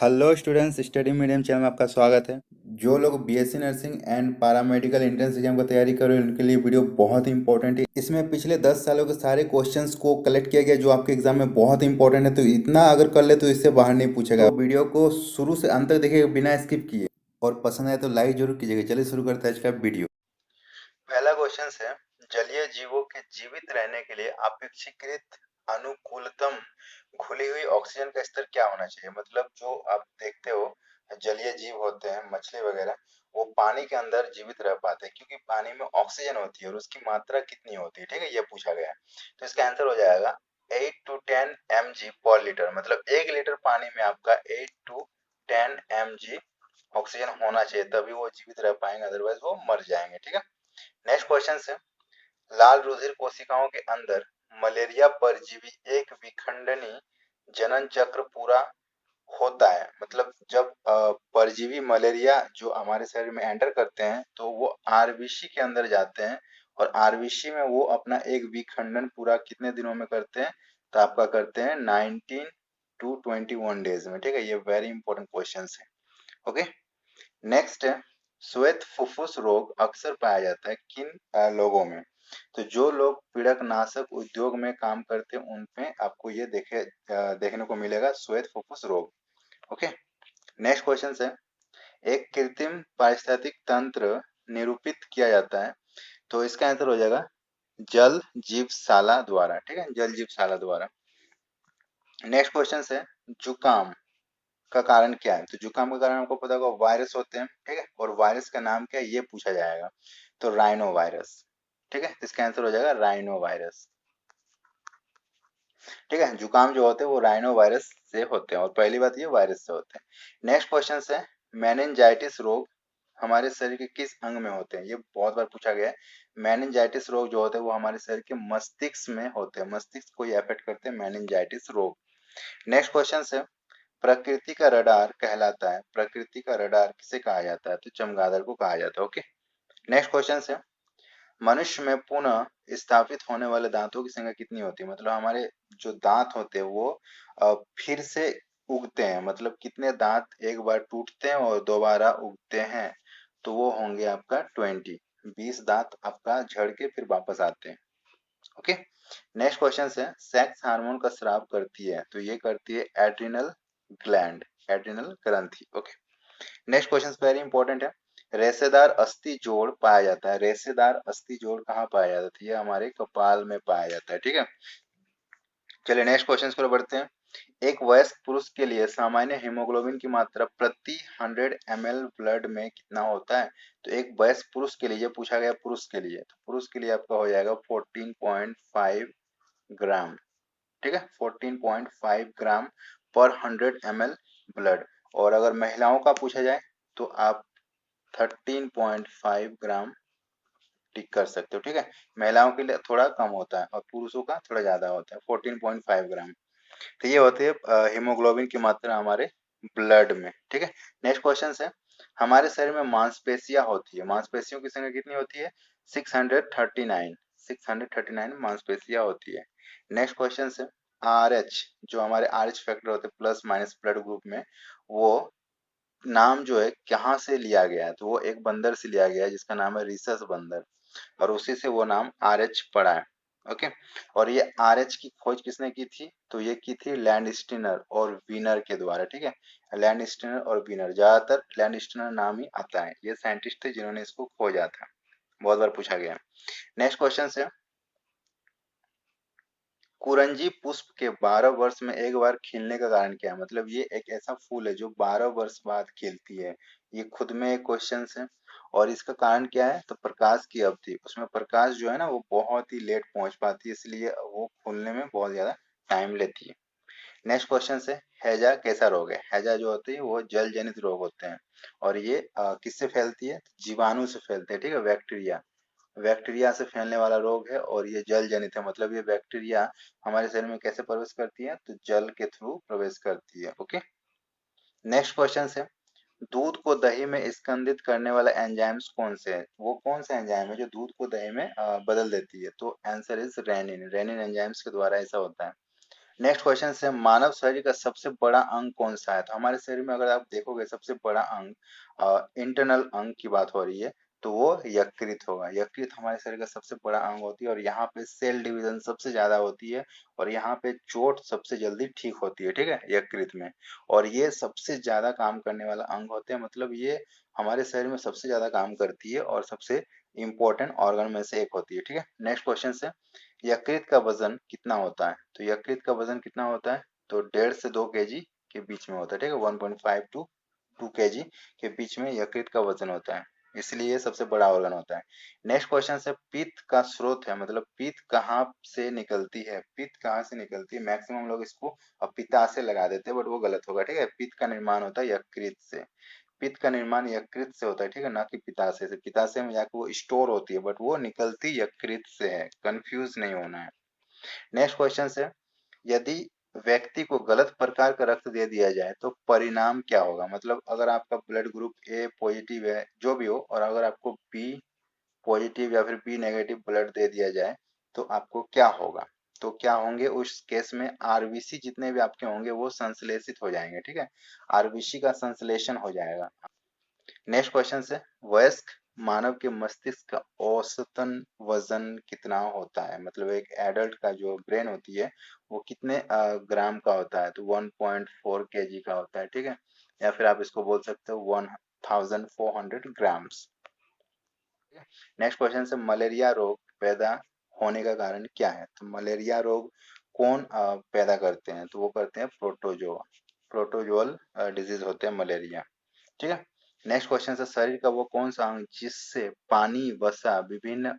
Hello students, study medium channel में आपका स्वागत है। जो लोग BSc nursing and paramedical entrance exam का तैयारी कर रहे हैं उनके लिए वीडियो बहुत ही इंपॉर्टेंट है। इसमें पिछले 10 सालों के सारे क्वेश्चंस को कलेक्ट किया गया जो आपके एग्जाम में बहुत ही इंपॉर्टेंट है। तो इतना अगर कर ले तो इससे बाहर नहीं पूछेगा। तो वीडियो को शुरू से अंत तक देखिए बिना स्किप किए, और पसंद आए तो लाइक जरूर कीजिएगा। चलिए शुरू करते हैं आज का वीडियो। पहला क्वेश्चन है, जलीय जीवों के जीवित रहने के लिए अपेक्षाकृत अनुकूलतम घुली हुई ऑक्सीजन का स्तर क्या होना चाहिए। मतलब जो आप देखते हो जलीय जीव होते हैं, मछली वगैरह, वो पानी के अंदर जीवित रह पाते हैं क्योंकि पानी में ऑक्सीजन होती है और उसकी मात्रा कितनी होती है। ठीक है, ये पूछा गया है। तो इसका आंसर हो जाएगा 8 to 10 mg पर लीटर। मतलब 1 लीटर पानी में आपका 8 to 10 mg ऑक्सीजन होना चाहिए, तभी वो जीवित रह पाएंगे, अदरवाइज वो मर जाएंगे। ठीक है, नेक्स्ट क्वेश्चन है, लाल रुधिर कोशिकाओं के अंदर मलेरिया परजीवी एक विखंडनी जनन चक्र पूरा होता है। मतलब जब परजीवी मलेरिया जो हमारे शरीर में एंटर करते हैं तो वो आरबीसी के अंदर जाते हैं, और आरबीसी में वो अपना एक विखंडन पूरा कितने दिनों में करते हैं, तो आपका करते हैं 19 to 21 डेज में। ठीक है, ये वेरी इंपॉर्टेंट क्वेश्चन है। ओके, नेक्स्ट है, श्वेत फुफ्फुस रोग अक्सर पाया जाता है किन लोगों में। तो जो लोग पीड़कनाशक उद्योग में काम करते हैं उनमें आपको ये देखने को मिलेगा श्वेत फुफ्फुस रोग। ओके, नेक्स्ट क्वेश्चन है, एक कृत्रिम पारिस्थितिक तंत्र निरूपित किया जाता है, तो इसका आंसर हो जाएगा जल जीवशाला द्वारा। ठीक है, जल जीवशाला द्वारा। नेक्स्ट क्वेश्चन है, जुकाम का कारण क्या है। तो जुकाम का कारण आपको पता होगा वायरस होते हैं। ठीक है, और वायरस का नाम क्या है ये पूछा जाएगा, तो राइनो वायरस। ठीक है, इसका आंसर हो जाएगा राइनो वायरस। ठीक है, जुकाम जो होते हैं वो राइनो वायरस से होते हैं, और पहली बात ये वायरस से होते हैं। नेक्स्ट क्वेश्चन है, मेनिनजाइटिस रोग हमारे शरीर के किस अंग में होते हैं। ये बहुत बार पूछा गया है। मेनिनजाइटिस रोग जो होते हैं वो हमारे शरीर के मस्तिष्क में होते हैं, मस्तिष्क को ये अफेक्ट करते हैं मेनिनजाइटिस रोग। नेक्स्ट क्वेश्चन है, प्रकृति का रडार कहलाता है, प्रकृति का रडार किसे कहा जाता है, तो चमगादड़ को कहा जाता है। ओके, नेक्स्ट क्वेश्चन है, मनुष्य में पुनः स्थापित होने वाले दांतों की संख्या कितनी होती है। मतलब हमारे जो दांत होते हैं वो फिर से उगते हैं। मतलब कितने दांत एक बार टूटते हैं और दोबारा उगते हैं, तो वो होंगे आपका 20 दांत आपका झड़ के फिर वापस आते हैं। ओके, नेक्स्ट क्वेश्चन है, सेक्स हार्मोन का स्राव करती है, तो ये करती है एड्रिनल ग्लैंड, एड्रिनल ग्रंथि। Okay, next question very important है, रेशेदार अस्थि जोड़ पाया जाता है। रेशेदार अस्थि जोड़ कहाँ पाया जाता है, ये हमारे कपाल में पाया जाता है। ठीक है, चलिए नेक्स्ट क्वेश्चन पर बढ़ते हैं। एक वयस्क पुरुष के लिए सामान्य हीमोग्लोबिन की मात्रा प्रति 100 ml ब्लड में कितना होता है। तो एक वयस्क पुरुष के लिए, ये पूछा गया पुरुष के लिए, तो पुरुष के लिए आपका हो जाएगा 14.5 ग्राम। ठीक है, 14.5 ग्राम पर 100 ml ब्लड। और अगर महिलाओं का पूछा जाए तो आप 13.5 ग्राम टिक कर सकते हो। ठीक है, महिलाओं के लिए थोड़ा कम होता है और पुरुषों का थोड़ा ज्यादा होता है, 14.5 ग्राम। तो ये होती है हीमोग्लोबिन की मात्रा हमारे ब्लड में। ठीक है, नेक्स्ट क्वेश्चन है, हमारे शरीर में मांसपेशियां होती है, मांसपेशियों की संख्या कितनी होती है, 639। 639 मांसपेशियां होती है। नेक्स्ट क्वेश्चन है, आर एच जो हमारे आर एच फैक्टर होते हैं प्लस माइनस ब्लड ग्रुप में, वो नाम जो है कहाँ से लिया गया है, तो वो एक बंदर से लिया गया है जिसका नाम है रिसस बंदर, और उसी से वो नाम आर एच पड़ा है। ओके, और ये आर एच की खोज किसने की थी, तो ये की थी लैंडस्टीनर और वीनर के द्वारा। ठीक है, लैंडस्टीनर और वीनर, ज्यादातर लैंडस्टीनर नाम ही आता है, ये साइंटिस्ट थे जिन्होंने इसको खोजा था, बहुत बार पूछा गया। नेक्स्ट क्वेश्चन है, कुरंजी पुष्प के 12 वर्ष में एक बार खिलने का कारण क्या है। मतलब ये एक ऐसा फूल है जो 12 वर्ष बाद खिलती है, ये खुद में एक क्वेश्चन है। और इसका कारण क्या है, तो प्रकाश की अवधि, उसमें प्रकाश जो है ना वो बहुत ही लेट पहुंच पाती है, इसलिए वो फूलने में बहुत ज्यादा टाइम लेती है। नेक्स्ट क्वेश्चन है, हैजा कैसा रोग है। हैजा जो होती है वो जल जनित रोग होते हैं, और ये किससे फैलती है, जीवाणु से फैलते हैं। ठीक है, बैक्टीरिया, बैक्टीरिया से फैलने वाला रोग है, और ये जल जनित है। मतलब ये बैक्टीरिया हमारे शरीर में कैसे प्रवेश करती है, तो जल के थ्रू प्रवेश करती है। ओके, नेक्स्ट क्वेश्चन है, दूध को दही में स्कंदित करने वाला एंजाइम्स कौन से है। वो कौन सा एंजाइम है जो दूध को दही में बदल देती है, तो answer is renin, renin enzymes के द्वारा ऐसा होता है। नेक्स्ट क्वेश्चन है मानव शरीर का सबसे बड़ा अंग कौन सा है। तो हमारे शरीर में अगर आप देखोगे सबसे बड़ा अंग इंटरनल अंग की बात हो रही है तो वो यकृत होगा। यकृत हमारे शरीर का सबसे बड़ा अंग होती है और यहाँ पे सेल डिवीजन सबसे ज्यादा होती है और यहाँ पे चोट सबसे जल्दी ठीक होती है, ठीक है, यकृत में। और ये सबसे ज्यादा काम करने वाला अंग होते हैं, मतलब ये हमारे शरीर में सबसे ज्यादा काम करती है और सबसे इंपॉर्टेंट ऑर्गन में से एक होती है, ठीक है। नेक्स्ट क्वेश्चन है यकृत का वजन कितना होता है। तो यकृत का वजन कितना होता है, तो 1.5 से 2 केजी के बीच में होता है, ठीक है। 1.5 टू 2 केजी के बीच में यकृत का वजन होता है, इसलिए ये सबसे बड़ा ऑर्गन होता है। नेक्स्ट क्वेश्चन है पित्त का स्रोत है, मतलब पित्त कहाँ से निकलती है। पित्त कहाँ से निकलती है, मैक्सिमम लोग इसको पित्ताशय लगा देते हैं बट वो गलत होगा, ठीक है। पित्त का निर्माण होता है यकृत से। पित्त का निर्माण यकृत से होता है, ठीक है, ना कि पित्ताशय से। पित्ताशय में जाकर वो स्टोर होती है बट वो निकलती यकृत से है, कंफ्यूज नहीं होना है। नेक्स्ट क्वेश्चन है यदि व्यक्ति को गलत प्रकार का रक्त दे दिया जाए तो परिणाम क्या होगा। मतलब अगर आपका ब्लड ग्रुप ए पॉजिटिव है, जो भी हो, और अगर आपको बी पॉजिटिव या फिर बी नेगेटिव ब्लड दे दिया जाए तो आपको क्या होगा। तो क्या होंगे उस केस में, आरबीसी जितने भी आपके होंगे वो संश्लेषित हो जाएंगे, ठीक है, आरबीसी का संश्लेषण हो जाएगा। नेक्स्ट क्वेश्चन है वयस्क मानव के मस्तिष्क का औसतन वजन कितना होता है। मतलब एक एडल्ट का जो ब्रेन होती है वो कितने ग्राम का होता है, तो 1.4 केजी का होता है, ठीक है, या फिर आप इसको बोल सकते हो 1400 ग्राम्स। नेक्स्ट क्वेश्चन से मलेरिया रोग पैदा होने का कारण क्या है। तो मलेरिया रोग कौन पैदा करते हैं, तो वो करते हैं प्रोटोजोआ। प्रोटोजोअल डिजीज होते हैं मलेरिया, ठीक है। नेक्स्ट क्वेश्चन है शरीर का वो कौन सा अंग जिससे पानी, वसा, विभिन्न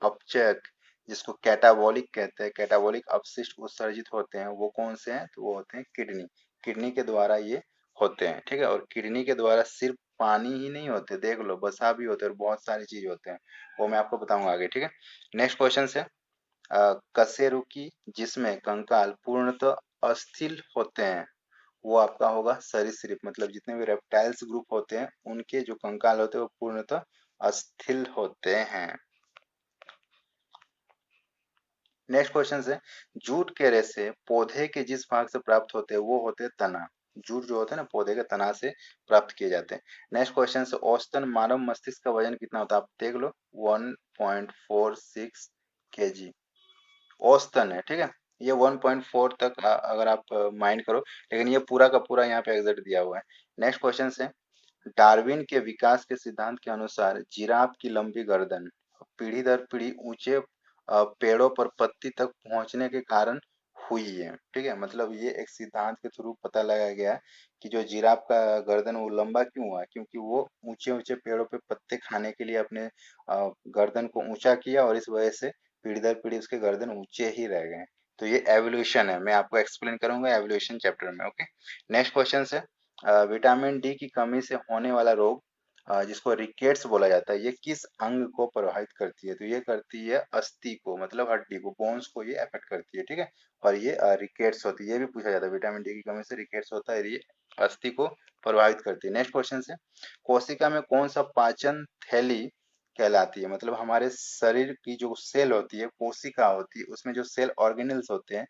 अपचयक, जिसको कैटाबॉलिक कहते हैं, कैटाबॉलिक अपशिष्ट उत्सर्जित होते हैं, वो कौन से हैं, तो वो होते हैं किडनी। किडनी के द्वारा ये होते हैं, ठीक है। और किडनी के द्वारा सिर्फ पानी ही नहीं होते, देख लो वसा भी होते हैं और बहुत सारी चीज होते हैं, वो मैं आपको बताऊंगा आगे, ठीक है। नेक्स्ट क्वेश्चन है कशेरुकी जिसमें कंकाल पूर्णतः अस्थिल होते हैं, वो आपका होगा सरीसृप। मतलब जितने भी रेप्टाइल्स ग्रुप होते हैं उनके जो कंकाल होते हैं वो पूर्णतः अस्थिल होते हैं। नेक्स्ट क्वेश्चन है जूट के रेशे पौधे के जिस भाग से प्राप्त होते हैं वो होते हैं तना। जूट जो होता है ना पौधे के तना से प्राप्त किए जाते हैं। नेक्स्ट क्वेश्चन है औसतन मानव मस्तिष्क का वजन कितना होता है, आप देख लो 1.46 केजी औसतन है, ठीक है। ये 1.4 तक अगर आप माइंड करो, लेकिन ये पूरा का पूरा यहाँ पे एग्जैक्ट दिया हुआ है। नेक्स्ट क्वेश्चन है डार्विन के विकास के सिद्धांत के अनुसार जिराफ की लंबी गर्दन पीढ़ी दर पीढ़ी ऊंचे पेड़ों पर पत्ती तक पहुंचने के कारण हुई है, ठीक है। मतलब ये एक सिद्धांत के थ्रू पता लगाया गया है कि जो जिराफ का गर्दन वो लंबा क्यों हुआ, क्योंकि वो ऊंचे ऊंचे पेड़ों पे पत्ते खाने के लिए अपने गर्दन को ऊंचा किया और इस वजह से पीढ़ी दर पीढ़ी उसके गर्दन ऊंचे ही रह गए। तो ये एवोल्यूशन है, मैं आपको एक्सप्लेन करूंगा एवोल्यूशन चैप्टर में, ओके। नेक्स्ट क्वेश्चन है विटामिन डी की कमी से होने वाला रोग जिसको रिकेट्स बोला जाता है, ये किस अंग को प्रभावित करती है, तो ये करती है अस्थि को, मतलब हड्डी को, बोन्स को ये अफेक्ट करती है, ठीक है। और ये रिकेट्स होती है, ये भी पूछा जाता है, विटामिन डी की कमी से रिकेट्स होता है, ये अस्थि को प्रभावित करती है। नेक्स्ट क्वेश्चन है कोशिका में कौन सा पाचन थैली कहलाती है। मतलब हमारे शरीर की जो सेल होती है, कोशिका होती है, उसमें जो सेल ऑर्गेनल्स होते हैं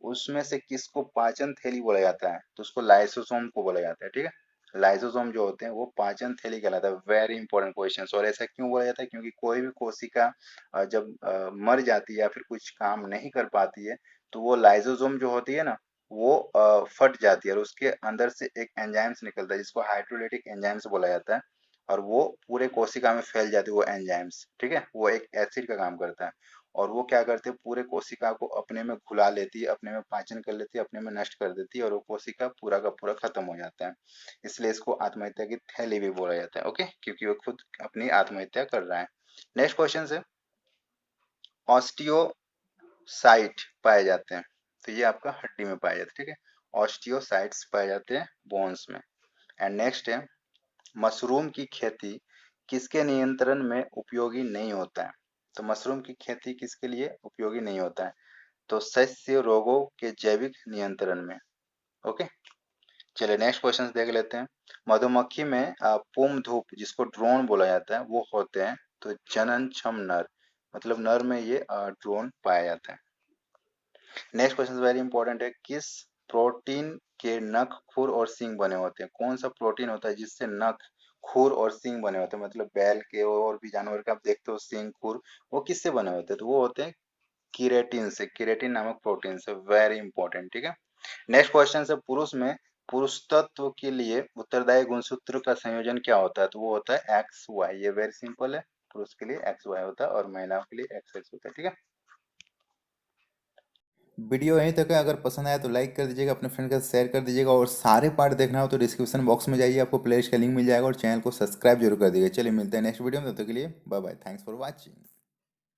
उसमें से किसको पाचन थैली बोला जाता है, तो उसको लाइसोसोम को बोला जाता है, ठीक है। लाइसोसोम जो होते हैं वो पाचन थैली कहलाता है। Very important question. और ऐसा क्यों बोला जाता है, क्योंकि कोई भी कोशिका जब मर जाती है या फिर कुछ काम नहीं कर पाती है तो वो लाइसोसोम जो होती है ना वो फट जाती है और उसके अंदर से एक एंजाइम्स निकलता है जिसको हाइड्रोलाइटिक एंजाइम्स बोला जाता है और वो पूरे कोशिका में फैल जाती है वो एंजाइम्स, ठीक है। वो एक एसिड का काम करता है और वो क्या करते हैं पूरे कोशिका को अपने में घुला लेती है, अपने में पाचन कर लेती है, अपने में नष्ट कर देती है और वो कोशिका पूरा का पूरा खत्म हो जाता है। इसलिए इसको आत्महत्या की थैली भी बोला जाता है, ओके, क्योंकि वो खुद अपनी आत्महत्या कर रहा है। नेक्स्ट क्वेश्चन है ऑस्टियोसाइट पाए जाते हैं, तो ये आपका हड्डी में पाए जाते हैं, ठीक है। ऑस्टियोसाइट्स पाए जाते हैं बोन्स में। एंड नेक्स्ट है मशरूम की खेती किसके नियंत्रण में उपयोगी नहीं होता है। तो मशरूम की खेती किसके लिए उपयोगी नहीं होता है, तो सस्य रोगों के जैविक नियंत्रण में, ओके। चलिए नेक्स्ट क्वेश्चन देख लेते हैं। मधुमक्खी में पुम धूप जिसको ड्रोन बोला जाता है वो होते हैं, तो जनन क्षम नर, मतलब नर में ये ड्रोन पाया जाता है। नेक्स्ट क्वेश्चन वेरी इंपॉर्टेंट है, किस प्रोटीन के नख, खुर और सींग बने होते हैं? कौन सा प्रोटीन होता है जिससे नख, खुर और सींग बने होते हैं? मतलब बैल के और भी जानवर के आप देखते हो सींग, खुर, वो किससे बने होते हैं? तो वो होते हैं कीरेटिन से, कीरेटिन नामक प्रोटीन से। वेरी इंपॉर्टेंट, ठीक है। नेक्स्ट क्वेश्चन है, पुरुष में पुरुष तत्व के लिए उत्तरदायी गुणसूत्र का संयोजन क्या होता है? तो वो होता है एक्स वाई। ये वेरी सिंपल है, पुरुष के लिए एक्स वाई होता है और महिलाओं के लिए एक्स एक्स होता है, ठीक है। वीडियो यहीं तक है, अगर पसंद आया तो लाइक कर दीजिएगा, अपने फ्रेंड के साथ शेयर कर दीजिएगा, और सारे पार्ट देखना हो तो डिस्क्रिप्शन बॉक्स में जाइए, आपको प्लेलिस्ट का लिंक मिल जाएगा, और चैनल को सब्सक्राइब जरूर कर दीजिएगा। चलिए मिलते हैं नेक्स्ट वीडियो में, तब तक के लिए bye bye, thanks for watching.